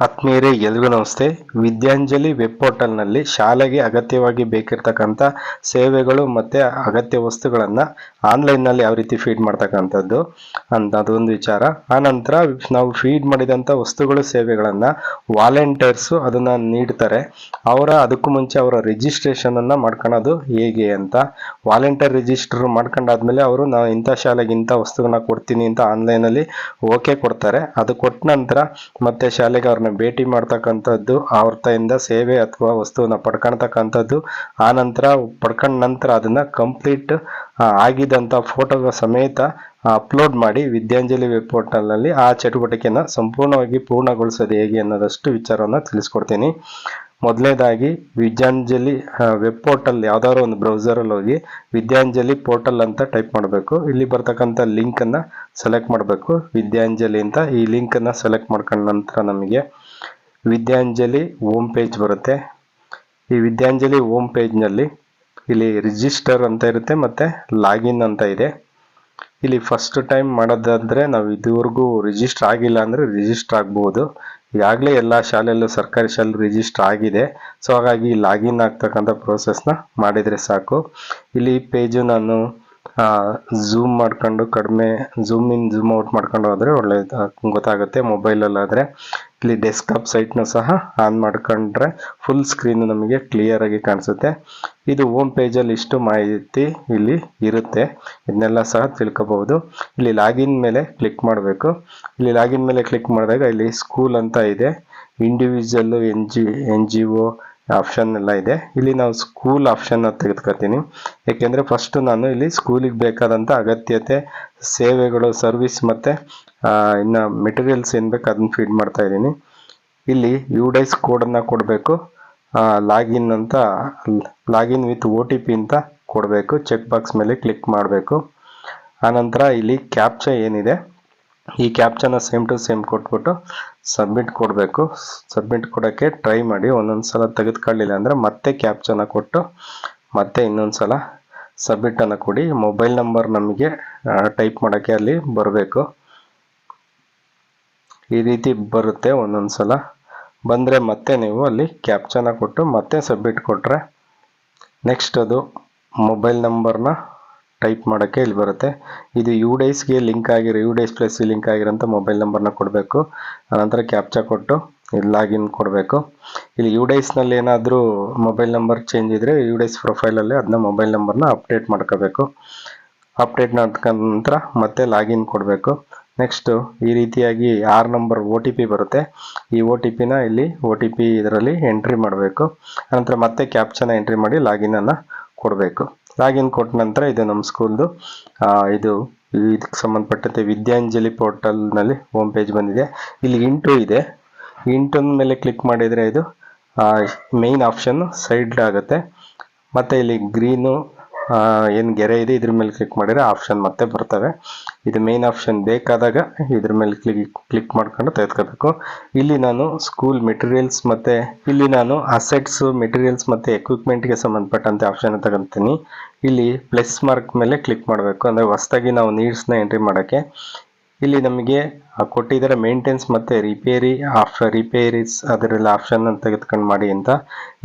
ಆತ್ಮೀಯರೇ, ಎಲ್ರಿಗೂ ನಮಸ್ತೆ. ವಿದ್ಯಾಂಜಲಿ ವೆಬ್ ಪೋರ್ಟಲ್ನಲ್ಲಿ ಶಾಲೆಗೆ ಅಗತ್ಯವಾಗಿ ಬೇಕಿರ್ತಕ್ಕಂಥ ಸೇವೆಗಳು ಮತ್ತು ಅಗತ್ಯ ವಸ್ತುಗಳನ್ನು ಆನ್ಲೈನ್ನಲ್ಲಿ ಯಾವ ರೀತಿ ಫೀಡ್ ಮಾಡ್ತಕ್ಕಂಥದ್ದು ಅಂತ ಅದೊಂದು ವಿಚಾರ. ಆನಂತರ ನಾವು ಫೀಡ್ ಮಾಡಿದಂಥ ವಸ್ತುಗಳು ಸೇವೆಗಳನ್ನು ವಾಲಂಟಿಯರ್ಸು ಅದನ್ನು ನೀಡ್ತಾರೆ. ಅದಕ್ಕೂ ಮುಂಚೆ ಅವರ ರಿಜಿಸ್ಟ್ರೇಷನನ್ನು ಮಾಡ್ಕೊಳ್ಳೋದು ಹೇಗೆ ಅಂತ. ವಾಲಂಟಿಯರ್ ರಿಜಿಸ್ಟರ್ ಮಾಡ್ಕೊಂಡಾದ್ಮೇಲೆ ಅವರು ನಾವು ಇಂಥ ಶಾಲೆಗೆ ಇಂಥ ವಸ್ತುಗಳನ್ನ ಕೊಡ್ತೀನಿ ಅಂತ ಆನ್ಲೈನಲ್ಲಿ ಓಕೆ ಕೊಡ್ತಾರೆ. ಅದು ಕೊಟ್ಟ ನಂತರ ಮತ್ತೆ ಶಾಲೆಗೆ ಅವ್ರನ್ನ ಭೇಟಿ ಮಾಡ್ತಕ್ಕಂಥದ್ದು, ಅವ್ರ ಕೈಯಿಂದ ಸೇವೆ ಅಥವಾ ವಸ್ತುವನ್ನ ಪಡ್ಕೊಳ್ತಕ್ಕಂಥದ್ದು. ಆ ನಂತರ ಪಡ್ಕೊಂಡ ನಂತರ ಅದನ್ನ ಕಂಪ್ಲೀಟ್ ಆಗಿದಂಥ ಫೋಟೋಗಳ ಸಮೇತ ಅಪ್ಲೋಡ್ ಮಾಡಿ ವಿದ್ಯಾಂಜಲಿ ವೆಬ್ ಪೋರ್ಟಲ್ನಲ್ಲಿ ಆ ಚಟುವಟಿಕೆಯನ್ನು ಸಂಪೂರ್ಣವಾಗಿ ಪೂರ್ಣಗೊಳಿಸೋದು ಹೇಗೆ ಅನ್ನೋದಷ್ಟು ವಿಚಾರವನ್ನು ತಿಳಿಸ್ಕೊಡ್ತೀನಿ. ಮೊದಲನೇದಾಗಿ ವಿದ್ಯಾಂಜಲಿ ವೆಬ್ ಪೋರ್ಟಲ್ ಯಾವ್ದಾದ್ರು ಒಂದು ಬ್ರೌಸರಲ್ಲಿ ಹೋಗಿ ವಿದ್ಯಾಂಜಲಿ ಪೋರ್ಟಲ್ ಅಂತ ಟೈಪ್ ಮಾಡಬೇಕು. ಇಲ್ಲಿ ಬರ್ತಕ್ಕಂಥ ಲಿಂಕನ್ನು ಸೆಲೆಕ್ಟ್ ಮಾಡಬೇಕು, ವಿದ್ಯಾಂಜಲಿ ಅಂತ. ಈ ಲಿಂಕನ್ನು ಸೆಲೆಕ್ಟ್ ಮಾಡ್ಕೊಂಡ ನಂತರ ನಮಗೆ ವಿದ್ಯಾಂಜಲಿ ಹೋಮ್ ಪೇಜ್ ಬರುತ್ತೆ. ಈ ವಿದ್ಯಾಂಜಲಿ ಹೋಮ್ ಪೇಜ್ನಲ್ಲಿ ಇಲ್ಲಿ ರಿಜಿಸ್ಟರ್ ಅಂತ ಇರುತ್ತೆ ಮತ್ತು ಲಾಗಿನ್ ಅಂತ ಇದೆ. ಇಲ್ಲಿ ಫಸ್ಟ್ ಟೈಮ್ ಮಾಡೋದಾದರೆ ನಾವು ಇದುವರೆಗೂ ರಿಜಿಸ್ಟರ್ ಆಗಿಲ್ಲ ಅಂದರೆ ರಿಜಿಸ್ಟರ್ ಆಗ್ಬೋದು. ಈಗಾಗಲೇ ಎಲ್ಲ ಶಾಲೆಯಲ್ಲೂ ಸರ್ಕಾರಿ ಶಾಲೆ ರಿಜಿಸ್ಟರ್ ಆಗಿದೆ. ಸೊ ಹಾಗಾಗಿ ಲಾಗಿನ್ ಆಗ್ತಕ್ಕಂಥ ಪ್ರೋಸೆಸ್ನ ಮಾಡಿದರೆ ಸಾಕು. ಇಲ್ಲಿ ಪೇಜು ನಾನು ಝೂಮ್ ಮಾಡ್ಕೊಂಡು ಕಡಿಮೆ ಝೂಮ್ ಇನ್ ಝೂಮ್ ಔಟ್ ಮಾಡ್ಕೊಂಡು ಹೋದರೆ ಒಳ್ಳೆಯದು ಗೊತ್ತಾಗುತ್ತೆ. ಮೊಬೈಲಲ್ಲಾದರೆ ಇಲ್ಲಿ ಡೆಸ್ಕ್ಟಾಪ್ ಸೈಟ್ನ ಸಹ ಆನ್ ಮಾಡ್ಕೊಂಡ್ರೆ ಫುಲ್ ಸ್ಕ್ರೀನ್ ನಮಗೆ ಕ್ಲಿಯರ್ ಆಗಿ ಕಾಣಿಸುತ್ತೆ. ಇದು ಹೋಮ್ ಪೇಜಲ್ಲಿ ಇಷ್ಟು ಮಾಹಿತಿ ಇಲ್ಲಿ ಇರುತ್ತೆ, ಇದನ್ನೆಲ್ಲ ಸಹ ತಿಳ್ಕೊಬಹುದು. ಇಲ್ಲಿ ಲಾಗಿನ್ ಮೇಲೆ ಕ್ಲಿಕ್ ಮಾಡಬೇಕು. ಇಲ್ಲಿ ಲಾಗಿನ್ ಮೇಲೆ ಕ್ಲಿಕ್ ಮಾಡಿದಾಗ ಇಲ್ಲಿ ಸ್ಕೂಲ್ ಅಂತ ಇದೆ, individual N G O option ಎಲ್ಲ ಇದೆ. ಇಲ್ಲಿ ನಾವು ಸ್ಕೂಲ್ ಆಪ್ಷನ್ ತೆಗೆದುಕೊತೀನಿ. ಯಾಕೆಂದರೆ ಫಸ್ಟ್ ನಾನು ಇಲ್ಲಿ ಸ್ಕೂಲಿಗೆ ಬೇಕಾದಂಥ ಅಗತ್ಯತೆ, ಸೇವೆಗಳು, ಸರ್ವಿಸ್ ಮತ್ತು ಇನ್ನು ಮೆಟೀರಿಯಲ್ಸ್ ಏನು ಬೇಕು ಅದನ್ನ ಫೀಡ್ ಮಾಡ್ತಾ ಇದ್ದೀನಿ. ಇಲ್ಲಿ UDICE ಕೋಡನ್ನು ಕೊಡಬೇಕು. ಲಾಗಿನ್ ವಿತ್ OTP ಅಂತ ಕೊಡಬೇಕು. ಚೆಕ್ ಬಾಕ್ಸ್ ಮೇಲೆ ಕ್ಲಿಕ್ ಮಾಡಬೇಕು. ಆನಂತರ ಇಲ್ಲಿ ಕ್ಯಾಪ್ಚಾ ಏನಿದೆ ಈ ಕ್ಯಾಪ್ಚಾನ ಸೇಮ್ ಟು ಸೇಮ್ ಕೊಟ್ಬಿಟ್ಟು ಸಬ್ಮಿಟ್ ಕೊಡಬೇಕು. ಸಬ್ಮಿಟ್ ಕೊಡೋಕ್ಕೆ ಟ್ರೈ ಮಾಡಿ. ಒಂದೊಂದು ಸಲ ತೆಗೆದುಕೊಳ್ಳಿಲ್ಲ ಅಂದರೆ ಮತ್ತೆ ಕ್ಯಾಪ್ಚಾನ ಕೊಟ್ಟು ಮತ್ತೆ ಇನ್ನೊಂದು ಸಲ ಸಬ್ಮಿಟನ್ನು ಕೊಡಿ. ಮೊಬೈಲ್ ನಂಬರ್ ನಮಗೆ ಟೈಪ್ ಮಾಡೋಕ್ಕೆ ಅಲ್ಲಿ ಬರಬೇಕು. ಈ ರೀತಿ ಬರುತ್ತೆ. ಒಂದೊಂದು ಸಲ ಬಂದರೆ ಮತ್ತೆ ನೀವು ಅಲ್ಲಿ ಕ್ಯಾಪ್ಚಾನ ಕೊಟ್ಟು ಮತ್ತೆ ಸಬ್ಮಿಟ್ ಕೊಟ್ಟರೆ ನೆಕ್ಸ್ಟ್ ಅದು ಮೊಬೈಲ್ ನಂಬರ್ನ ಟೈಪ್ ಮಾಡೋಕ್ಕೆ ಇಲ್ಲಿ ಬರುತ್ತೆ. ಇದು UDICEಗೆ ಲಿಂಕ್ ಆಗಿರೋ UDICE ಪ್ಲಸ್ ಲಿಂಕ್ ಆಗಿರೋಂಥ ಮೊಬೈಲ್ ನಂಬರ್ನ ಕೊಡಬೇಕು. ಆನಂತರ ಕ್ಯಾಪ್ಚಾ ಕೊಟ್ಟು ಇಲ್ಲಿ ಲಾಗಿನ್ ಕೊಡಬೇಕು. ಇಲ್ಲಿ UDICEನಲ್ಲಿ ಏನಾದರೂ ಮೊಬೈಲ್ ನಂಬರ್ ಚೇಂಜ್ ಇದ್ದರೆ UDICE ಪ್ರೊಫೈಲಲ್ಲಿ ಅದನ್ನ ಮೊಬೈಲ್ ನಂಬರ್ನ ಅಪ್ಡೇಟ್ ಮಾಡ್ಕೋಬೇಕು. ಅಪ್ಡೇಟ್ ಮಾಡ್ಕೊಂಡ ನಂತರ ಮತ್ತೆ ಲಾಗಿನ್ ಕೊಡಬೇಕು. ನೆಕ್ಸ್ಟು ಈ ರೀತಿಯಾಗಿ 6 ನಂಬರ್ OTP ಬರುತ್ತೆ. ಈ OTPನ ಇಲ್ಲಿ OTP ಇದರಲ್ಲಿ ಎಂಟ್ರಿ ಮಾಡಬೇಕು. ಆನಂತರ ಮತ್ತೆ ಕ್ಯಾಪ್ಚಾನ ಎಂಟ್ರಿ ಮಾಡಿ ಲಾಗಿನನ್ನು ಕೊಡಬೇಕು. ಲಾಗಿನ್ ಕೊಟ್ಟ ನಂತರ ಇದು ನಮ್ಮ ಸ್ಕೂಲ್ದು ಇದಕ್ಕೆ ಸಂಬಂಧಪಟ್ಟಂತೆ ವಿದ್ಯಾಂಜಲಿ ಪೋರ್ಟಲ್ನಲ್ಲಿ ಹೋಮ್ ಪೇಜ್ ಬಂದಿದೆ. ಇಲ್ಲಿ ಇಂಟು ಇದೆ. ಇಂಟು ಮೇಲೆ ಕ್ಲಿಕ್ ಮಾಡಿದರೆ ಇದು ಮೇನ್ ಆಪ್ಷನ್ ಸೈಡ್ ಆಗುತ್ತೆ. ಮತ್ತು ಇಲ್ಲಿ ಗ್ರೀನು ಏನು ಗೆರೆ ಇದೆ ಇದ್ರ ಮೇಲೆ ಕ್ಲಿಕ್ ಮಾಡಿದರೆ ಆಪ್ಷನ್ ಮತ್ತೆ ಬರ್ತವೆ. ಇದು ಮೇನ್ ಆಪ್ಷನ್ ಬೇಕಾದಾಗ ಇದ್ರ ಮೇಲೆ ಕ್ಲಿಕ್ ಮಾಡ್ಕೊಂಡು ತೆಗೆದುಕೋಬೇಕು. ಇಲ್ಲಿ ನಾನು ಸ್ಕೂಲ್ ಮೆಟೀರಿಯಲ್ಸ್ ಮತ್ತು ಇಲ್ಲಿ ನಾನು ಅಸೆಟ್ಸ್, ಮೆಟೀರಿಯಲ್ಸ್ ಮತ್ತು ಎಕ್ವಿಪ್ಮೆಂಟ್ಗೆ ಸಂಬಂಧಪಟ್ಟಂತೆ ಆಪ್ಷನ್ ತಗೊತೀನಿ. ಇಲ್ಲಿ ಪ್ಲಸ್ ಮಾರ್ಕ್ ಮೇಲೆ ಕ್ಲಿಕ್ ಮಾಡಬೇಕು, ಅಂದರೆ ಹೊಸದಾಗಿ ನಾವು ನೀಡ್ಸ್ನ ಎಂಟ್ರಿ ಮಾಡೋಕ್ಕೆ. ಇಲ್ಲಿ ನಮಗೆ ಕೊಟ್ಟಿದ್ದಾರೆ ಮೇಂಟೆನ್ಸ್ ಮತ್ತು ರಿಪೇರೀಸ್ ಅದರಲ್ಲಿ ಆಪ್ಷನ್ ತೆಗೆದುಕೊಂಡು ಮಾಡಿ ಅಂತ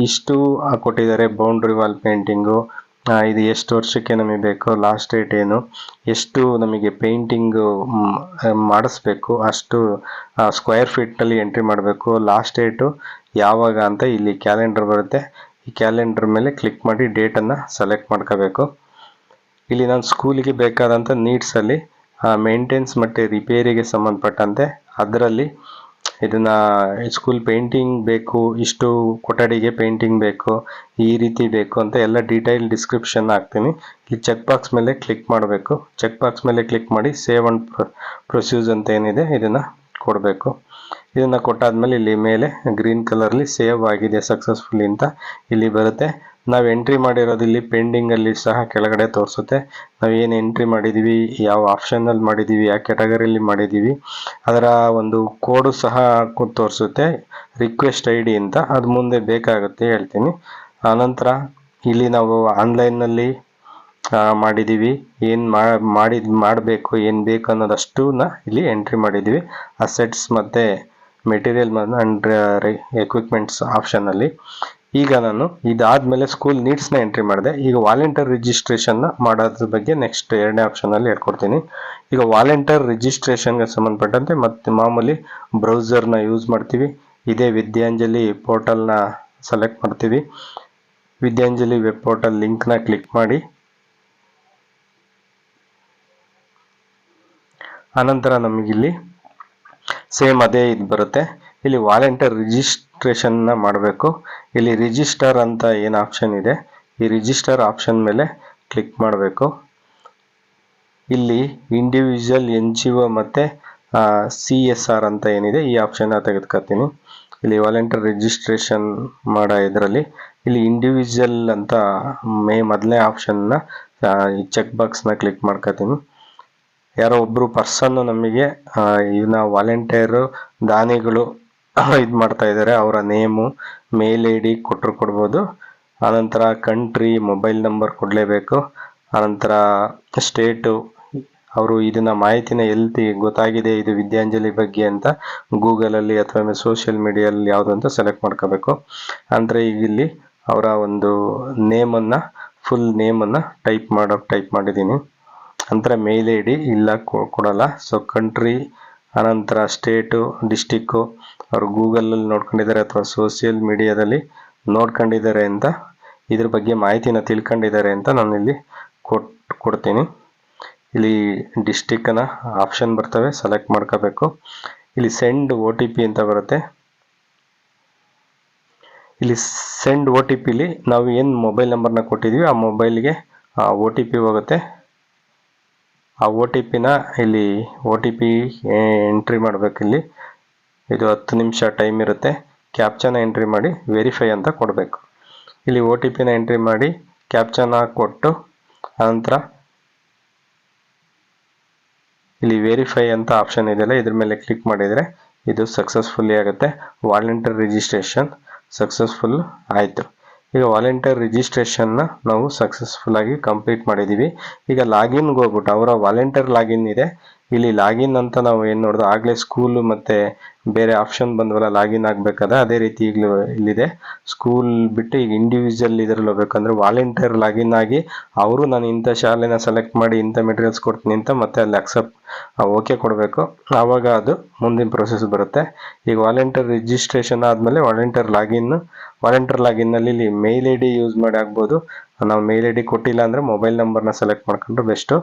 ಇಷ್ಟು ಕೊಟ್ಟಿದ್ದಾರೆ. ಬೌಂಡ್ರಿ ವಾಲ್ ಪೇಂಟಿಂಗು, ಇದು ಎಷ್ಟು ವರ್ಷಕ್ಕೆ ನಮಗೆ ಬೇಕು, ಲಾಸ್ಟ್ ಡೇಟ್ ಏನು, ಎಷ್ಟು ನಮಗೆ ಪೇಂಟಿಂಗು ಮಾಡಿಸ್ಬೇಕು, ಅಷ್ಟು ಸ್ಕ್ವೇರ್ ಫೀಟ್ನಲ್ಲಿ ಎಂಟ್ರಿ ಮಾಡಬೇಕು, ಲಾಸ್ಟ್ ಡೇಟು ಯಾವಾಗ ಅಂತ ಇಲ್ಲಿ ಕ್ಯಾಲೆಂಡರ್ ಬರುತ್ತೆ. ಈ ಕ್ಯಾಲೆಂಡರ್ ಮೇಲೆ ಕ್ಲಿಕ್ ಮಾಡಿ ಡೇಟನ್ನು ಸೆಲೆಕ್ಟ್ ಮಾಡ್ಕೋಬೇಕು. ಇಲ್ಲಿ ನಾನು ಸ್ಕೂಲಿಗೆ ಬೇಕಾದಂಥ ನೀಡ್ಸಲ್ಲಿ ಮೇಂಟೆನ್ಸ್ ಮತ್ತು ರಿಪೇರಿಗೆ ಸಂಬಂಧಪಟ್ಟಂತೆ ಅದರಲ್ಲಿ ಇದನ್ನು ಸ್ಕೂಲ್ ಪೇಂಟಿಂಗ್ ಬೇಕು, ಇಷ್ಟು ಕೊಠಡಿಗೆ ಪೇಂಟಿಂಗ್ ಬೇಕು, ಈ ರೀತಿ ಬೇಕು ಅಂತ ಎಲ್ಲ ಡೀಟೇಲ್ ಡಿಸ್ಕ್ರಿಪ್ಷನ್ ಹಾಕ್ತೀನಿ. ಇಲ್ಲಿ ಚೆಕ್ ಬಾಕ್ಸ್ ಮೇಲೆ ಕ್ಲಿಕ್ ಮಾಡಬೇಕು. ಚೆಕ್ ಬಾಕ್ಸ್ ಮೇಲೆ ಕ್ಲಿಕ್ ಮಾಡಿ ಸೇವ್ ಅಂಡ್ ಪ್ರೊಸೀಜ್ ಅಂತ ಏನಿದೆ ಇದನ್ನು ಕೊಡಬೇಕು. ಇದನ್ನು ಕೊಟ್ಟಾದ್ಮೇಲೆ ಇಲ್ಲಿ ಮೇಲೆ ಗ್ರೀನ್ ಕಲರ್ಲಿ ಸೇವ್ ಆಗಿದೆ ಸಕ್ಸಸ್ಫುಲಿ ಅಂತ ಇಲ್ಲಿ ಬರುತ್ತೆ. ನಾವು ಎಂಟ್ರಿ ಮಾಡಿರೋದು ಇಲ್ಲಿ ಪೆಂಡಿಂಗಲ್ಲಿ ಸಹ ಕೆಳಗಡೆ ತೋರಿಸುತ್ತೆ. ನಾವು ಏನು ಎಂಟ್ರಿ ಮಾಡಿದ್ದೀವಿ, ಯಾವ ಆಪ್ಷನಲ್ಲಿ ಮಾಡಿದ್ದೀವಿ, ಯಾವ ಕ್ಯಾಟಗರಿಯಲ್ಲಿ ಮಾಡಿದ್ದೀವಿ, ಅದರ ಒಂದು ಕೋಡು ಸಹ ತೋರಿಸುತ್ತೆ. ರಿಕ್ವೆಸ್ಟ್ ID ಅಂತ ಅದು ಮುಂದೆ ಬೇಕಾಗುತ್ತೆ ಹೇಳ್ತೀನಿ. ಆನಂತರ ಇಲ್ಲಿ ನಾವು ಆನ್ಲೈನ್ನಲ್ಲಿ ಮಾಡಿದ್ದೀವಿ, ಏನು ಮಾಡಬೇಕು, ಏನು ಬೇಕು ಅನ್ನೋದಷ್ಟನ್ನ ಇಲ್ಲಿ ಎಂಟ್ರಿ ಮಾಡಿದ್ದೀವಿ. ಅಸೆಟ್ಸ್ ಮತ್ತು ಮೆಟೀರಿಯಲ್ ಅಂಡ್ ಎಕ್ವಿಪ್ಮೆಂಟ್ಸ್ ಆಪ್ಷನಲ್ಲಿ. ಈಗ ನಾನು ಇದಾದಮೇಲೆ ಸ್ಕೂಲ್ ನೀಡ್ಸ್ನ ಎಂಟ್ರಿ ಮಾಡಿದೆ. ಈಗ ವಾಲಂಟಿಯರ್ ರಿಜಿಸ್ಟ್ರೇಷನ್ನ ಮಾಡೋದ್ರ ಬಗ್ಗೆ ನೆಕ್ಸ್ಟ್ 2ನೇ ಆಪ್ಷನಲ್ಲಿ ಹೇಳ್ಕೊಡ್ತೀನಿ. ಈಗ ವಾಲಂಟಿಯರ್ ರಿಜಿಸ್ಟ್ರೇಷನ್ಗೆ ಸಂಬಂಧಪಟ್ಟಂತೆ ಮತ್ತೆ ಮಾಮೂಲಿ ಬ್ರೌಸರ್ನ ಯೂಸ್ ಮಾಡ್ತೀವಿ. ಇದೇ ವಿದ್ಯಾಂಜಲಿ ಪೋರ್ಟಲ್ನ ಸೆಲೆಕ್ಟ್ ಮಾಡ್ತೀವಿ. ವಿದ್ಯಾಂಜಲಿ ವೆಬ್ ಪೋರ್ಟಲ್ ಲಿಂಕ್ನ ಕ್ಲಿಕ್ ಮಾಡಿ ಅನಂತರ ನಮಗಿಲ್ಲಿ ಸೇಮ್ ಅದೇ ಇದು ಬರುತ್ತೆ. ಇಲ್ಲಿ ವಾಲಂಟಿಯರ್ ರಿಜಿಸ್ಟ್ರೇಷನ್ನ ಮಾಡಬೇಕು. ಇಲ್ಲಿ ರಿಜಿಸ್ಟರ್ ಅಂತ ಏನು ಆಪ್ಷನ್ ಇದೆ, ಈ ರಿಜಿಸ್ಟರ್ ಆಪ್ಷನ್ ಮೇಲೆ ಕ್ಲಿಕ್ ಮಾಡಬೇಕು. ಇಲ್ಲಿ ಇಂಡಿವಿಜುವಲ್ NGO ಮತ್ತು CSR ಅಂತ ಏನಿದೆ ಈ ಆಪ್ಷನ್ನ ತೆಗೆದುಕೊತೀನಿ. ಇಲ್ಲಿ ವಾಲಂಟಿಯರ್ ರಿಜಿಸ್ಟ್ರೇಷನ್ ಮಾಡೋ ಇದರಲ್ಲಿ ಇಲ್ಲಿ ಇಂಡಿವಿಜುವಲ್ ಅಂತ ಮೊದಲನೇ ಆಪ್ಷನ್ನ ಈ ಚೆಕ್ ಬಾಕ್ಸ್ನ ಕ್ಲಿಕ್ ಮಾಡ್ಕೊತೀನಿ. ಯಾರೋ ಒಬ್ಬರು ಪರ್ಸನ್ನು ನಮಗೆ ಇವನ್ನ ವಾಲಂಟಿಯರು ದಾನಿಗಳು ಇದು ಮಾಡ್ತಾ ಇದ್ದಾರೆ, ಅವರ ನೇಮು, ಮೇಲ್ ID ಕೊಟ್ಟರು ಕೊಡ್ಬೋದು. ಆನಂತರ ಕಂಟ್ರಿ, ಮೊಬೈಲ್ ನಂಬರ್ ಕೊಡಲೇಬೇಕು. ಆನಂತರ ಸ್ಟೇಟು, ಅವರು ಇದನ್ನ ಮಾಹಿತಿನ ಎಲ್ಲಿ ಗೊತ್ತಾಗಿದೆ ಇದು ವಿದ್ಯಾಂಜಲಿ ಬಗ್ಗೆ ಅಂತ ಗೂಗಲಲ್ಲಿ ಅಥವಾ ಸೋಷಿಯಲ್ ಮೀಡಿಯಲ್ಲಿ ಯಾವುದು ಅಂತ ಸೆಲೆಕ್ಟ್ ಮಾಡ್ಕೋಬೇಕು. ಅಂದರೆ ಈಗ ಇಲ್ಲಿ ಅವರ ಒಂದು ನೇಮನ್ನು, ಫುಲ್ ನೇಮನ್ನು ಟೈಪ್ ಮಾಡಿದ್ದೀನಿ. ನಂತರ ಮೇಲ್ ID ಇಲ್ಲ ಕೊಡಲ್ಲ. ಸೊ ಕಂಟ್ರಿ, ಅನಂತರ ಸ್ಟೇಟು, ಡಿಸ್ಟಿಕ್ಕು ಅವರು ಗೂಗಲಲ್ಲಿ ನೋಡ್ಕೊಂಡಿದ್ದಾರೆ ಅಥವಾ ಸೋಷಿಯಲ್ ಮೀಡಿಯಾದಲ್ಲಿ ನೋಡ್ಕೊಂಡಿದ್ದಾರೆ ಅಂತ, ಇದ್ರ ಬಗ್ಗೆ ಮಾಹಿತಿನ ತಿಳ್ಕೊಂಡಿದ್ದಾರೆ ಅಂತ ನಾನು ಇಲ್ಲಿ ಕೊಡ್ತೀನಿ. ಇಲ್ಲಿ ಡಿಸ್ಟಿಕ್ನ ಆಪ್ಷನ್ ಬರ್ತವೆ, ಸೆಲೆಕ್ಟ್ ಮಾಡ್ಕೋಬೇಕು. ಇಲ್ಲಿ ಸೆಂಡ್ OTP ಅಂತ ಬರುತ್ತೆ. ಇಲ್ಲಿ ಸೆಂಡ್ OTPಲಿ ನಾವು ಏನು ಮೊಬೈಲ್ ನಂಬರ್ನ ಕೊಟ್ಟಿದ್ದೀವಿ ಆ ಮೊಬೈಲ್ಗೆ OTP ಹೋಗುತ್ತೆ. ಆ OTPನ ಇಲ್ಲಿ OTP ಎಂಟ್ರಿ ಮಾಡಬೇಕು. ಇಲ್ಲಿ ಇದು 10 ನಿಮಿಷ ಟೈಮ್ ಇರುತ್ತೆ. ಕ್ಯಾಪ್ಚಾನ ಎಂಟ್ರಿ ಮಾಡಿ ವೆರಿಫೈ ಅಂತ ಕೊಡಬೇಕು. ಇಲ್ಲಿ OTPನ ಎಂಟ್ರಿ ಮಾಡಿ ಕ್ಯಾಪ್ಚಾನ ಕೊಟ್ಟು ಅನಂತರ ಇಲ್ಲಿ ವೆರಿಫೈ ಅಂತ ಆಪ್ಷನ್ ಇದೆಯಲ್ಲ ಇದ್ರ ಮೇಲೆ ಕ್ಲಿಕ್ ಮಾಡಿದರೆ ಇದು ಸಕ್ಸಸ್ಫುಲ್ಲಿ ಆಗುತ್ತೆ. ವಾಲಂಟಿಯರ್ ರಿಜಿಸ್ಟ್ರೇಷನ್ ಸಕ್ಸಸ್ಫುಲ್ ಆಯಿತು. ಈಗ ವಾಲಂಟಿಯರ್ ರಿಜಿಸ್ಟ್ರೇಷನ್ನ ನಾವು ಸಕ್ಸಸ್ಫುಲ್ ಆಗಿ ಕಂಪ್ಲೀಟ್ ಮಾಡಿದ್ದೀವಿ. ಈಗ ಲಾಗಿನ್ಗೆ ಹೋಗ್ಬಿಟ್ಟು ಅವರ ವಾಲಂಟಿಯರ್ ಲಾಗಿನ್ ಇದೆ. ಇಲ್ಲಿ ಲಾಗಿನ್ ಅಂತ ನಾವು ಏನು ನೋಡಿದ್ವು ಆಗಲೇ ಸ್ಕೂಲು ಮತ್ತು ಬೇರೆ ಆಪ್ಷನ್ ಬಂದವಲ್ಲ ಲಾಗಿನ್ ಆಗಬೇಕಾದ್ರೆ, ಅದೇ ರೀತಿ ಈಗಲೂ ಇಲ್ಲಿದೆ. ಸ್ಕೂಲ್ ಬಿಟ್ಟು ಈಗ ಇಂಡಿವಿಜುವಲ್ ಇದರಲ್ಲಿ ಹೋಗ್ಬೇಕಂದ್ರೆ ವಾಲಂಟಿಯರ್ ಲಾಗಿನ್ ಆಗಿ ಅವರು ನಾನು ಇಂಥ ಶಾಲೆನ ಸೆಲೆಕ್ಟ್ ಮಾಡಿ ಇಂಥ ಮೆಟೀರಿಯಲ್ಸ್ ಕೊಡ್ತೀನಿ ಅಂತ ಮತ್ತೆ ಅಲ್ಲಿ ಅಕ್ಸೆಪ್ಟ್ ಓಕೆ ಕೊಡಬೇಕು. ಆವಾಗ ಅದು ಮುಂದಿನ ಪ್ರೊಸೆಸ್ ಬರುತ್ತೆ. ಈಗ ವಾಲಂಟಿಯರ್ ರಿಜಿಸ್ಟ್ರೇಷನ್ ಆದಮೇಲೆ ವಾಲಂಟಿಯರ್ ಲಾಗಿನ್ನಲ್ಲಿ ಇಲ್ಲಿ ಮೇಲ್ ID ಯೂಸ್ ಮಾಡಿ ಆಗ್ಬೋದು. ನಾವು ಮೇಲ್ ID ಕೊಟ್ಟಿಲ್ಲ ಅಂದರೆ ಮೊಬೈಲ್ ನಂಬರ್ನ ಸೆಲೆಕ್ಟ್ ಮಾಡ್ಕೊಂಡ್ರೆ ಬೆಸ್ಟು.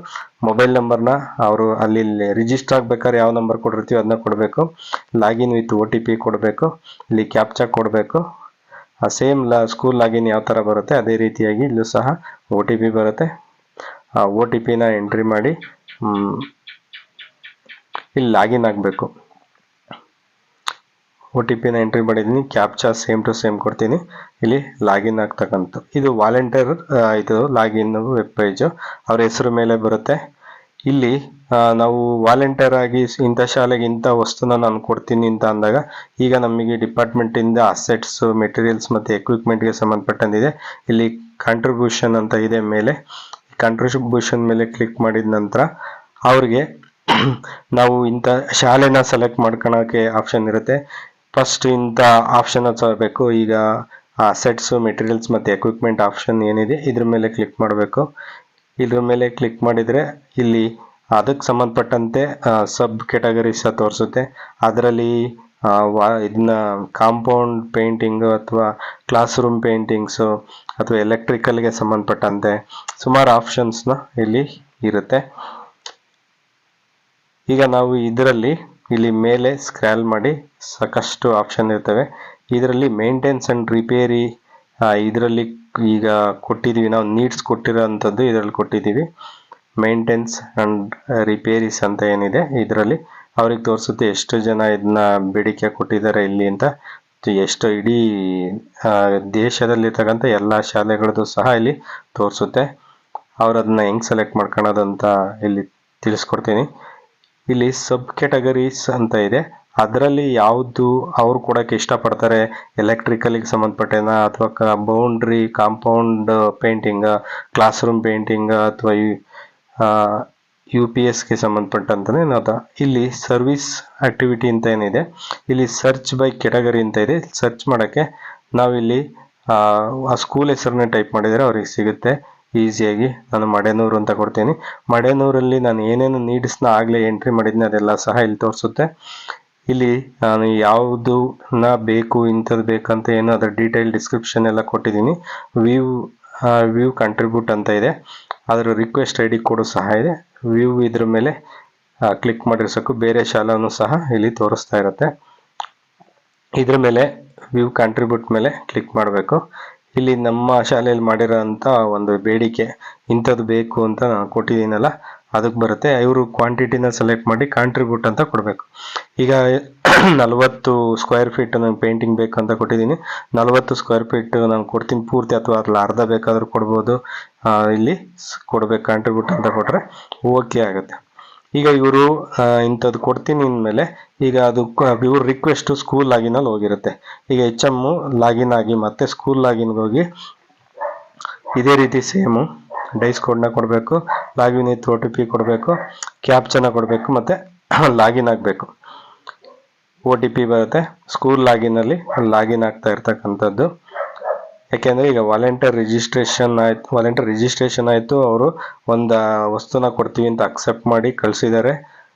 ಮೊಬೈಲ್ ನಂಬರ್ನ ಅವರು ಅಲ್ಲಿ ರಿಜಿಸ್ಟರ್ ಆಗ್ಬೇಕಾದ್ರೆ ಯಾವ ನಂಬರ್ ಕೊಟ್ಟಿರ್ತೀವಿ ಅದನ್ನ ಕೊಡಬೇಕು. ಲಾಗಿನ್ ವಿತ್ OTP ಕೊಡಬೇಕು. ಇಲ್ಲಿ ಕ್ಯಾಪ್ಚಾ ಕೊಡಬೇಕು. ಸೇಮ್ ಸ್ಕೂಲ್ ಲಾಗಿನ್ ಯಾವ ಥರ ಬರುತ್ತೆ ಅದೇ ರೀತಿಯಾಗಿ ಇಲ್ಲೂ ಸಹ OTP ಬರುತ್ತೆ. ಆ OTPನ ಎಂಟ್ರಿ ಮಾಡಿ ಇಲ್ಲಿ ಲಾಗಿನ್ ಆಗಬೇಕು. OTPನ ಎಂಟ್ರಿ ಮಾಡಿದ್ದೀನಿ. ಕ್ಯಾಪ್ಚಾ ಸೇಮ್ ಟು ಸೇಮ್ ಕೊಡ್ತೀನಿ. ಇಲ್ಲಿ ಲಾಗಿನ್ ಆಗ್ತಕ್ಕಂಥ ಇದು ವಾಲಂಟಿಯರ್ ಇದು ಲಾಗಿನ್ ವೆಬ್ ಪೇಜು ಅವ್ರ ಹೆಸರು ಮೇಲೆ ಬರುತ್ತೆ. ಇಲ್ಲಿ ನಾವು ವಾಲಂಟಿಯರ್ ಆಗಿ ಇಂಥ ಶಾಲೆಗೆ ಇಂಥ ವಸ್ತುನ ನಾನು ಕೊಡ್ತೀನಿ ಅಂತ ಅಂದಾಗ ಈಗ ನಮಗೆ ಡಿಪಾರ್ಟ್ಮೆಂಟಿಂದ ಅಸೆಟ್ಸ್, ಮೆಟೀರಿಯಲ್ಸ್ ಮತ್ತು ಎಕ್ವಿಪ್ಮೆಂಟ್ಗೆ ಸಂಬಂಧಪಟ್ಟಂದಿದೆ. ಇಲ್ಲಿ ಕಾಂಟ್ರಿಬ್ಯೂಷನ್ ಅಂತ ಇದೆ ಮೇಲೆ. ಕಾಂಟ್ರಿಬ್ಯೂಷನ್ ಮೇಲೆ ಕ್ಲಿಕ್ ಮಾಡಿದ ನಂತರ ಅವ್ರಿಗೆ ನಾವು ಇಂಥ ಶಾಲೆನ ಸೆಲೆಕ್ಟ್ ಮಾಡ್ಕೊಳಕ್ಕೆ ಆಪ್ಷನ್ ಇರುತ್ತೆ. ಫಸ್ಟ್ ಇಂಥ ಆಪ್ಷನ್ ತಗೋಬೇಕು. ಈಗ ಅಸೆಟ್ಸು, ಮೆಟೀರಿಯಲ್ಸ್ ಮತ್ತು ಎಕ್ವಿಪ್ಮೆಂಟ್ ಆಪ್ಷನ್ ಏನಿದೆ ಇದ್ರ ಮೇಲೆ ಕ್ಲಿಕ್ ಮಾಡಬೇಕು. ಇದ್ರ ಮೇಲೆ ಕ್ಲಿಕ್ ಮಾಡಿದರೆ ಇಲ್ಲಿ ಅದಕ್ಕೆ ಸಂಬಂಧಪಟ್ಟಂತೆ ಸಬ್ ಕೆಟಗರೀಸ್ ತೋರಿಸುತ್ತೆ. ಅದರಲ್ಲಿ ಇದನ್ನ ಕಾಂಪೌಂಡ್ ಪೇಂಟಿಂಗು ಅಥವಾ ಕ್ಲಾಸ್ ರೂಮ್ ಪೇಂಟಿಂಗ್ಸು ಅಥವಾ ಎಲೆಕ್ಟ್ರಿಕಲ್ಗೆ ಸಂಬಂಧಪಟ್ಟಂತೆ ಸುಮಾರು ಆಪ್ಷನ್ಸ್ನ ಇಲ್ಲಿ ಇರುತ್ತೆ. ಈಗ ನಾವು ಇದರಲ್ಲಿ ಇಲ್ಲಿ ಮೇಲೆ ಸ್ಕ್ರಾಲ್ ಮಾಡಿ ಸಾಕಷ್ಟು ಆಪ್ಷನ್ ಇರ್ತವೆ. ಇದರಲ್ಲಿ ಮೇಂಟೆನ್ಸ್ ಆ್ಯಂಡ್ ರಿಪೇರಿ ಇದರಲ್ಲಿ ಈಗ ಕೊಟ್ಟಿದ್ದೀವಿ, ನಾವು ನೀಡ್ಸ್ ಕೊಟ್ಟಿರೋ ಅಂಥದ್ದು ಇದರಲ್ಲಿ ಕೊಟ್ಟಿದ್ದೀವಿ. ಮೇಂಟೆನ್ಸ್ ಆ್ಯಂಡ್ ರಿಪೇರೀಸ್ ಅಂತ ಏನಿದೆ ಇದರಲ್ಲಿ ಅವ್ರಿಗೆ ತೋರಿಸುತ್ತೆ ಎಷ್ಟು ಜನ ಇದನ್ನ ಬೇಡಿಕೆ ಕೊಟ್ಟಿದ್ದಾರೆ ಇಲ್ಲಿ ಅಂತ. ಎಷ್ಟು ಇಡೀ ದೇಶದಲ್ಲಿರ್ತಕ್ಕಂಥ ಎಲ್ಲ ಶಾಲೆಗಳದ್ದು ಸಹ ಇಲ್ಲಿ ತೋರಿಸುತ್ತೆ. ಅವ್ರು ಅದನ್ನ ಹೆಂಗೆ ಸೆಲೆಕ್ಟ್ ಮಾಡ್ಕೊಳೋದು ಅಂತ ಇಲ್ಲಿ ತಿಳಿಸ್ಕೊಡ್ತೀನಿ. ಇಲ್ಲಿ ಸಬ್ ಕೆಟಗರೀಸ್ ಅಂತ ಇದೆ. ಅದರಲ್ಲಿ ಯಾವುದು ಅವ್ರು ಕೊಡೋಕ್ಕೆ ಇಷ್ಟಪಡ್ತಾರೆ, ಎಲೆಕ್ಟ್ರಿಕಲ್ಗೆ ಸಂಬಂಧಪಟ್ಟೇನ ಅಥವಾ boundary, compound painting, class room painting ಅಥವಾ UPSಗೆ ಸಂಬಂಧಪಟ್ಟಂತೆ ನಾವು ಇಲ್ಲಿ ಸರ್ವಿಸ್ ಆಕ್ಟಿವಿಟಿ ಅಂತ ಏನಿದೆ, ಇಲ್ಲಿ ಸರ್ಚ್ ಬೈ ಕೆಟಗರಿ ಅಂತ ಇದೆ. ಸರ್ಚ್ ಮಾಡೋಕ್ಕೆ ನಾವಿಲ್ಲಿ ಆ ಸ್ಕೂಲ್ ಹೆಸರನ್ನ ಟೈಪ್ ಮಾಡಿದರೆ ಅವ್ರಿಗೆ ಸಿಗುತ್ತೆ ಈಸಿಯಾಗಿ. ನಾನು ಮಡೆನೂರು ಅಂತ ಕೊಡ್ತೀನಿ. ಮಡೆನೂರಲ್ಲಿ ನಾನು ಏನೇನು ನೀಡ್ಸ್ನ ಆಗಲೇ ಎಂಟ್ರಿ ಮಾಡಿದ್ದೀನಿ ಅದೆಲ್ಲ ಸಹ ಇಲ್ಲಿ ತೋರಿಸುತ್ತೆ. ಇಲ್ಲಿ ನಾನು ಯಾವುದನ್ನ ಬೇಕು, ಇಂಥದ್ದು ಬೇಕಂತ ಏನು ಅದರ ಡೀಟೇಲ್ ಡಿಸ್ಕ್ರಿಪ್ಷನ್ ಎಲ್ಲ ಕೊಟ್ಟಿದ್ದೀನಿ. ವ್ಯೂ ಕಂಟ್ರಿಬ್ಯೂಟ್ ಅಂತ ಇದೆ, ಅದರ ರಿಕ್ವೆಸ್ಟ್ ID ಕೋಡು ಸಹ ಇದೆ. ವ್ಯೂ ಇದ್ರ ಮೇಲೆ ಕ್ಲಿಕ್ ಮಾಡಿದ್ರೆ ಸಾಕು, ಬೇರೆ ಶಾಲಾನು ಸಹ ಇಲ್ಲಿ ತೋರಿಸ್ತಾ ಇರುತ್ತೆ. ಇದ್ರ ಮೇಲೆ ವ್ಯೂ ಕಂಟ್ರಿಬ್ಯೂಟ್ ಮೇಲೆ ಕ್ಲಿಕ್ ಮಾಡಬೇಕು. ಇಲ್ಲಿ ನಮ್ಮ ಶಾಲೆಯಲ್ಲಿ ಮಾಡಿರೋಂಥ ಒಂದು ಬೇಡಿಕೆ ಇಂಥದ್ದು ಬೇಕು ಅಂತ ನಾನು ಕೊಟ್ಟಿದ್ದೀನಲ್ಲ ಅದಕ್ಕೆ ಬರುತ್ತೆ. ಇವರು ಕ್ವಾಂಟಿಟಿನ ಸೆಲೆಕ್ಟ್ ಮಾಡಿ ಕಾಂಟ್ರಿಬ್ಯೂಟ್ ಅಂತ ಕೊಡಬೇಕು. ಈಗ 40 ಸ್ಕ್ವೇರ್ ಫೀಟ್ ನಂಗೆ ಪೇಂಟಿಂಗ್ ಬೇಕಂತ ಕೊಟ್ಟಿದ್ದೀನಿ. 40 ಸ್ಕ್ವೇರ್ ಫೀಟ್ ನಾನು ಕೊಡ್ತೀನಿ ಪೂರ್ತಿ, ಅಥವಾ ಅದ್ರಲ್ಲಿ ಅರ್ಧ ಬೇಕಾದರೂ ಕೊಡ್ಬೋದು. ಇಲ್ಲಿ ಕೊಡ್ಬೇಕು ಕಾಂಟ್ರಿಬ್ಯೂಟ್ ಅಂತ ಕೊಟ್ಟರೆ ಓಕೆ ಆಗುತ್ತೆ. ಈಗ ಇವರು ಇಂಥದ್ದು ಕೊಡ್ತೀನಿ ಅಂದಮೇಲೆ ಈಗ ಅದು ಇವ್ರ ರಿಕ್ವೆಸ್ಟು ಸ್ಕೂಲ್ ಲಾಗಿನಲ್ಲಿ ಹೋಗಿರುತ್ತೆ. ಈಗ HM ಲಾಗಿನ್ ಆಗಿ ಮತ್ತೆ ಸ್ಕೂಲ್ ಲಾಗಿನ್ಗೆ ಹೋಗಿ ಇದೇ ರೀತಿ ಸೇಮು ಡೈಸ್ ಕೋಡ್ನ ಕೊಡಬೇಕು, ಲಾಗಿನ್ ವಿತ್ OTP ಕೊಡಬೇಕು, ಕ್ಯಾಪ್ಚನ ಕೊಡಬೇಕು, ಮತ್ತು ಲಾಗಿನ್ ಆಗಬೇಕು. OTP ಬರುತ್ತೆ. ಸ್ಕೂಲ್ ಲಾಗಿನಲ್ಲಿ ಲಾಗಿನ್ ಆಗ್ತಾ ಇರ್ತಕ್ಕಂಥದ್ದು. ಯಾಕೆಂದರೆ ಈಗ ವಾಲಂಟಿಯರ್ ರಿಜಿಸ್ಟ್ರೇಷನ್ ಆಯಿತು, ಅವರು ಒಂದು ವಸ್ತುನ ಕೊಡ್ತೀವಿ ಅಂತ ಅಕ್ಸೆಪ್ಟ್ ಮಾಡಿ ಕಳಿಸಿದ್ದಾರೆ.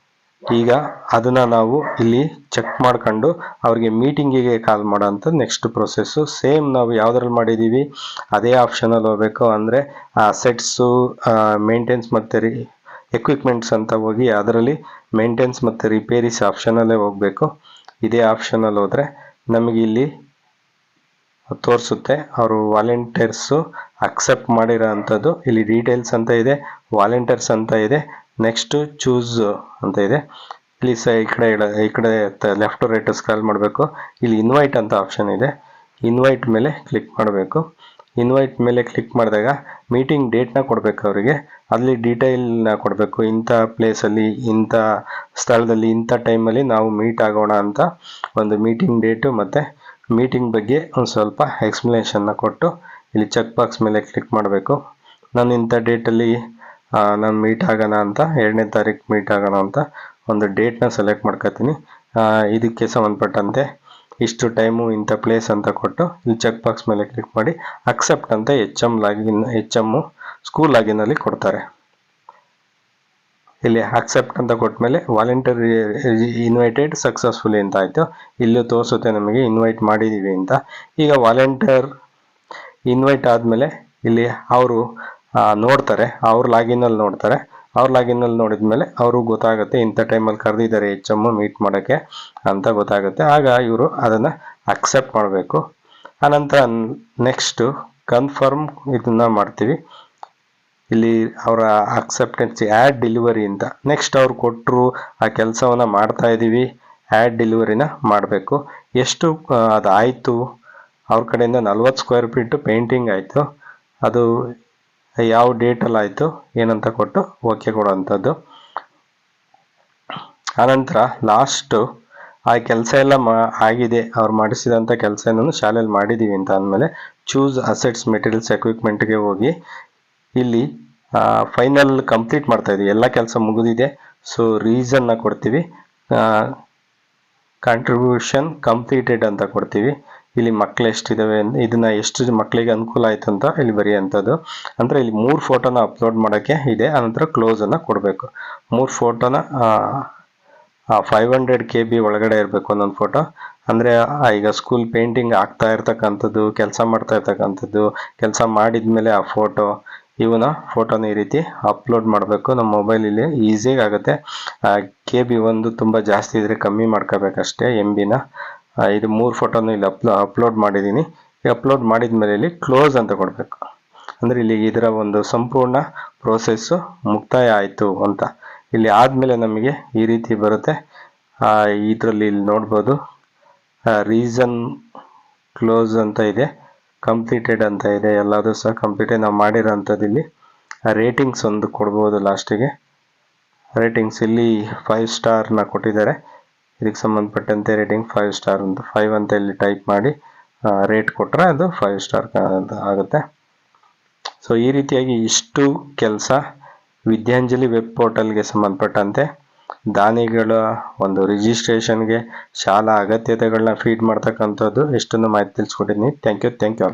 ಈಗ ಅದನ್ನು ನಾವು ಇಲ್ಲಿ ಚೆಕ್ ಮಾಡ್ಕೊಂಡು ಅವ್ರಿಗೆ ಮೀಟಿಂಗಿಗೆ ಕಾಲ್ ಮಾಡೋ ಅಂಥದ್ದು ನೆಕ್ಸ್ಟ್ ಪ್ರೊಸೆಸ್ಸು. ಸೇಮ್ ನಾವು ಯಾವುದ್ರಲ್ಲಿ ಮಾಡಿದ್ದೀವಿ ಅದೇ ಆಪ್ಷನಲ್ಲಿ ಹೋಗಬೇಕು. ಅಂದರೆ ಅಸೆಟ್ಸು, ಮೇಂಟೆನ್ಸ್ ಮತ್ತು ಎಕ್ವಿಪ್ಮೆಂಟ್ಸ್ ಅಂತ ಹೋಗಿ ಅದರಲ್ಲಿ ಮೇಂಟೆನ್ಸ್ ಮತ್ತು ರಿಪೇರೀಸ್ ಆಪ್ಷನಲ್ಲೇ ಹೋಗಬೇಕು. ಇದೇ ಆಪ್ಷನಲ್ಲಿ ಹೋದರೆ ನಮಗೆ ಇಲ್ಲಿ ತೋರಿಸುತ್ತೆ ಅವರು ವಾಲಂಟಿಯರ್ಸು ಅಕ್ಸೆಪ್ಟ್ ಮಾಡಿರೋ ಅಂಥದ್ದು. ಇಲ್ಲಿ ಡೀಟೇಲ್ಸ್ ಅಂತ ಇದೆ, ವಾಲಂಟಿಯರ್ಸ್ ಅಂತ ಇದೆ, ನೆಕ್ಸ್ಟ್ ಚೂಸ್ ಅಂತ ಇದೆ. ಇಲ್ಲಿ ಈ ಕಡೆ ಲೆಫ್ಟ್ ಟು ರೈಟ್ ಸ್ಕ್ರಾಲ್ ಮಾಡಬೇಕು. ಇಲ್ಲಿ ಇನ್ವೈಟ್ ಅಂತ ಆಪ್ಷನ್ ಇದೆ, ಇನ್ವೈಟ್ ಮೇಲೆ ಕ್ಲಿಕ್ ಮಾಡಬೇಕು. ಇನ್ವೈಟ್ ಮೇಲೆ ಕ್ಲಿಕ್ ಮಾಡಿದಾಗ ಮೀಟಿಂಗ್ ಡೇಟ್ನ ಕೊಡಬೇಕು ಅವರಿಗೆ. ಅಲ್ಲಿ ಡೀಟೇಲ್ನ ಕೊಡಬೇಕು, ಇಂಥ ಪ್ಲೇಸಲ್ಲಿ, ಇಂಥ ಸ್ಥಳದಲ್ಲಿ, ಇಂಥ ಟೈಮಲ್ಲಿ ನಾವು ಮೀಟ್ ಆಗೋಣ ಅಂತ ಒಂದು ಮೀಟಿಂಗ್ ಡೇಟು ಮತ್ತು ಮೀಟಿಂಗ್ ಬಗ್ಗೆ ಒಂದು ಸ್ವಲ್ಪ ಎಕ್ಸ್ಪ್ಲನೇಷನ್ನ ಕೊಟ್ಟು ಇಲ್ಲಿ ಚೆಕ್ ಬಾಕ್ಸ್ ಮೇಲೆ ಕ್ಲಿಕ್ ಮಾಡಬೇಕು. ನಾನು ಇಂಥ ಡೇಟಲ್ಲಿ ನಾನು ಮೀಟ್ ಆಗೋಣ ಅಂತ, 2ನೇ ತಾರೀಕು ಮೀಟ್ ಆಗೋಣ ಅಂತ ಒಂದು ಡೇಟ್ನ ಸೆಲೆಕ್ಟ್ ಮಾಡ್ಕೊತೀನಿ. ಇದಕ್ಕೆ ಸಂಬಂಧಪಟ್ಟಂತೆ ಇಷ್ಟು ಟೈಮು ಇಂಥ ಪ್ಲೇಸ್ ಅಂತ ಕೊಟ್ಟು ಇಲ್ಲಿ ಚೆಕ್ ಬಾಕ್ಸ್ ಮೇಲೆ ಕ್ಲಿಕ್ ಮಾಡಿ ಅಕ್ಸೆಪ್ಟ್ ಅಂತ HM ಸ್ಕೂಲ್ ಲಾಗಿನಲ್ಲಿ ಕೊಡ್ತಾರೆ. ಇಲ್ಲಿ ಅಕ್ಸೆಪ್ಟ್ ಅಂತ ಕೊಟ್ಟ ಮೇಲೆ ವಾಲಂಟಿಯರ್ ಇನ್ವೈಟೆಡ್ ಸಕ್ಸಸ್ಫುಲಿ ಅಂತ ಆಯಿತು. ಇಲ್ಲೂ ತೋರಿಸುತ್ತೆ ನಮಗೆ ಇನ್ವೈಟ್ ಮಾಡಿದ್ದೀವಿ ಅಂತ. ಈಗ ವಾಲಂಟಿಯರ್ ಇನ್ವೈಟ್ ಆದಮೇಲೆ ಇಲ್ಲಿ ಅವರು ನೋಡ್ತಾರೆ, ಅವ್ರ ಲಾಗಿನಲ್ಲಿ ನೋಡ್ತಾರೆ. ಅವ್ರ ಲಾಗಿನಲ್ಲಿ ನೋಡಿದ್ಮೇಲೆ ಅವ್ರಿಗೆ ಗೊತ್ತಾಗುತ್ತೆ ಇಂಥ ಟೈಮಲ್ಲಿ ಕರೆದಿದ್ದಾರೆ HM ಮೀಟ್ ಮಾಡೋಕ್ಕೆ ಅಂತ ಗೊತ್ತಾಗುತ್ತೆ. ಆಗ ಇವರು ಅದನ್ನು ಅಕ್ಸೆಪ್ಟ್ ಮಾಡಬೇಕು. ಆನಂತರ ನೆಕ್ಸ್ಟು ಕನ್ಫರ್ಮ್ ಇದನ್ನು ಮಾಡ್ತೀವಿ. ಇಲ್ಲಿ ಅವರ ಅಕ್ಸೆಪ್ಟೆನ್ಸ್ ಆ್ಯಡ್ ಡೆಲಿವರಿ ಅಂತ. ನೆಕ್ಸ್ಟ್ ಅವ್ರು ಕೊಟ್ಟರು ಆ ಕೆಲಸವನ್ನು ಮಾಡ್ತಾ ಇದ್ದೀವಿ, ಆ್ಯಡ್ ಡೆಲಿವರಿನ ಮಾಡಬೇಕು. ಎಷ್ಟು ಅದಾಯಿತು ಅವ್ರ ಕಡೆಯಿಂದ 40 ಸ್ಕ್ವೇರ್ ಫೀಟು ಪೇಂಟಿಂಗ್ ಆಯಿತು, ಅದು ಯಾವ ಡೇಟಲ್ಲಿ ಆಯಿತು ಏನಂತ ಕೊಟ್ಟು ಓಕೆ ಕೊಡುವಂಥದ್ದು. ಆನಂತರ ಲಾಸ್ಟು ಆ ಕೆಲಸ ಎಲ್ಲ ಆಗಿದೆ, ಅವ್ರು ಮಾಡಿಸಿದಂಥ ಕೆಲಸ ಏನನ್ನು ಶಾಲೆಯಲ್ಲಿ ಮಾಡಿದ್ದೀವಿ ಅಂತ ಅಂದಮೇಲೆ ಚೂಸ್ ಅಸೆಟ್ಸ್ ಮೆಟೀರಿಯಲ್ಸ್ ಎಕ್ವಿಪ್ಮೆಂಟ್ಗೆ ಹೋಗಿ ಇಲ್ಲಿ ಫೈನಲ್ ಕಂಪ್ಲೀಟ್ ಮಾಡ್ತಾಯಿದ್ದೀವಿ, ಎಲ್ಲ ಕೆಲಸ ಮುಗಿದಿದೆ. ಸೊ ರೀಸನ್ನ ಕೊಡ್ತೀವಿ, ಕಾಂಟ್ರಿಬ್ಯೂಷನ್ ಕಂಪ್ಲೀಟೆಡ್ ಅಂತ ಕೊಡ್ತೀವಿ. ಇಲ್ಲಿ ಮಕ್ಕಳು ಎಷ್ಟಿದ್ದಾವೆ, ಇದನ್ನು ಎಷ್ಟು ಮಕ್ಕಳಿಗೆ ಅನುಕೂಲ ಆಯಿತು ಅಂತ ಇಲ್ಲಿ ಬರೆಯುವಂಥದ್ದು. ಅಂದರೆ ಇಲ್ಲಿ 3 ಫೋಟೋನ ಅಪ್ಲೋಡ್ ಮಾಡೋಕ್ಕೆ ಇದೆ. ಆನಂತರ ಕ್ಲೋಸನ್ನು ಕೊಡಬೇಕು. 3 ಫೋಟೋನ 500 KB ಒಳಗಡೆ ಇರಬೇಕು ಒಂದೊಂದು ಫೋಟೋ. ಅಂದರೆ ಈಗ ಸ್ಕೂಲ್ ಪೇಂಟಿಂಗ್ ಆಗ್ತಾ ಇರ್ತಕ್ಕಂಥದ್ದು, ಕೆಲಸ ಮಾಡ್ತಾ ಇರ್ತಕ್ಕಂಥದ್ದು, ಕೆಲಸ ಮಾಡಿದ್ಮೇಲೆ ಆ ಇವನ್ನ ಫೋಟೋನ ಈ ರೀತಿ ಅಪ್ಲೋಡ್ ಮಾಡಬೇಕು. ನಮ್ಮ ಮೊಬೈಲಲ್ಲಿ ಈಸಿಯಾಗಿ ಆಗುತ್ತೆ. KB ಒಂದು ತುಂಬ ಜಾಸ್ತಿ ಇದ್ದರೆ ಕಮ್ಮಿ ಮಾಡ್ಕೋಬೇಕಷ್ಟೇ MBನ. ಇದು 3 ಫೋಟೋನು ಇಲ್ಲಿ ಅಪ್ಲೋಡ್ ಮಾಡಿದ್ದೀನಿ. ಈ ಅಪ್ಲೋಡ್ ಮಾಡಿದ ಮೇಲೆ ಇಲ್ಲಿ ಕ್ಲೋಸ್ ಅಂತ ಕೊಡಬೇಕು. ಅಂದರೆ ಇಲ್ಲಿ ಇದರ ಒಂದು ಸಂಪೂರ್ಣ ಪ್ರೋಸೆಸ್ಸು ಮುಕ್ತಾಯ ಆಯಿತು ಅಂತ. ಇಲ್ಲಿ ಆದಮೇಲೆ ನಮಗೆ ಈ ರೀತಿ ಬರುತ್ತೆ. ಇದರಲ್ಲಿ ಇಲ್ಲಿ ನೋಡ್ಬೋದು ರೀಸನ್ ಕ್ಲೋಸ್ ಅಂತ ಇದೆ, ಕಂಪ್ಲೀಟೆಡ್ ಅಂತ ಇದೆ, ಎಲ್ಲದೂ ಸಹ ಕಂಪ್ಲೀಟೆಡ್ ನಾವು ಮಾಡಿರೋಂಥದ್ದು. ಇಲ್ಲಿ ರೇಟಿಂಗ್ಸ್ ಒಂದು ಕೊಡ್ಬೋದು ಲಾಸ್ಟಿಗೆ. ರೇಟಿಂಗ್ಸ್ ಇಲ್ಲಿ 5 ಸ್ಟಾರ್ನ ಕೊಟ್ಟಿದ್ದಾರೆ. ಇದಕ್ಕೆ ಸಂಬಂಧಪಟ್ಟಂತೆ ರೇಟಿಂಗ್ 5 ಸ್ಟಾರ್ ಅಂತ 5 ಅಂತ ಇಲ್ಲಿ ಟೈಪ್ ಮಾಡಿ ರೇಟ್ ಕೊಟ್ಟರೆ ಅದು 5 ಸ್ಟಾರ್ ಆಗುತ್ತೆ. ಸೊ ಈ ರೀತಿಯಾಗಿ ಇಷ್ಟು ಕೆಲಸ ವಿದ್ಯಾಂಜಲಿ ವೆಬ್ ಪೋರ್ಟಲ್ಗೆ ಸಂಬಂಧಪಟ್ಟಂತೆ ದಾನಿಗಳ ಒಂದು ರಿಜಿಸ್ಟ್ರೇಷನ್ಗೆ ಶಾಲಾ ಅಗತ್ಯತೆಗಳನ್ನ ಫೀಡ್ ಮಾಡ್ತಕ್ಕಂಥದ್ದು ಎಷ್ಟೊಂದು ಮಾಹಿತಿ ತಿಳಿಸ್ಕೊಟ್ಟಿದ್ದೀನಿ. Thank you all.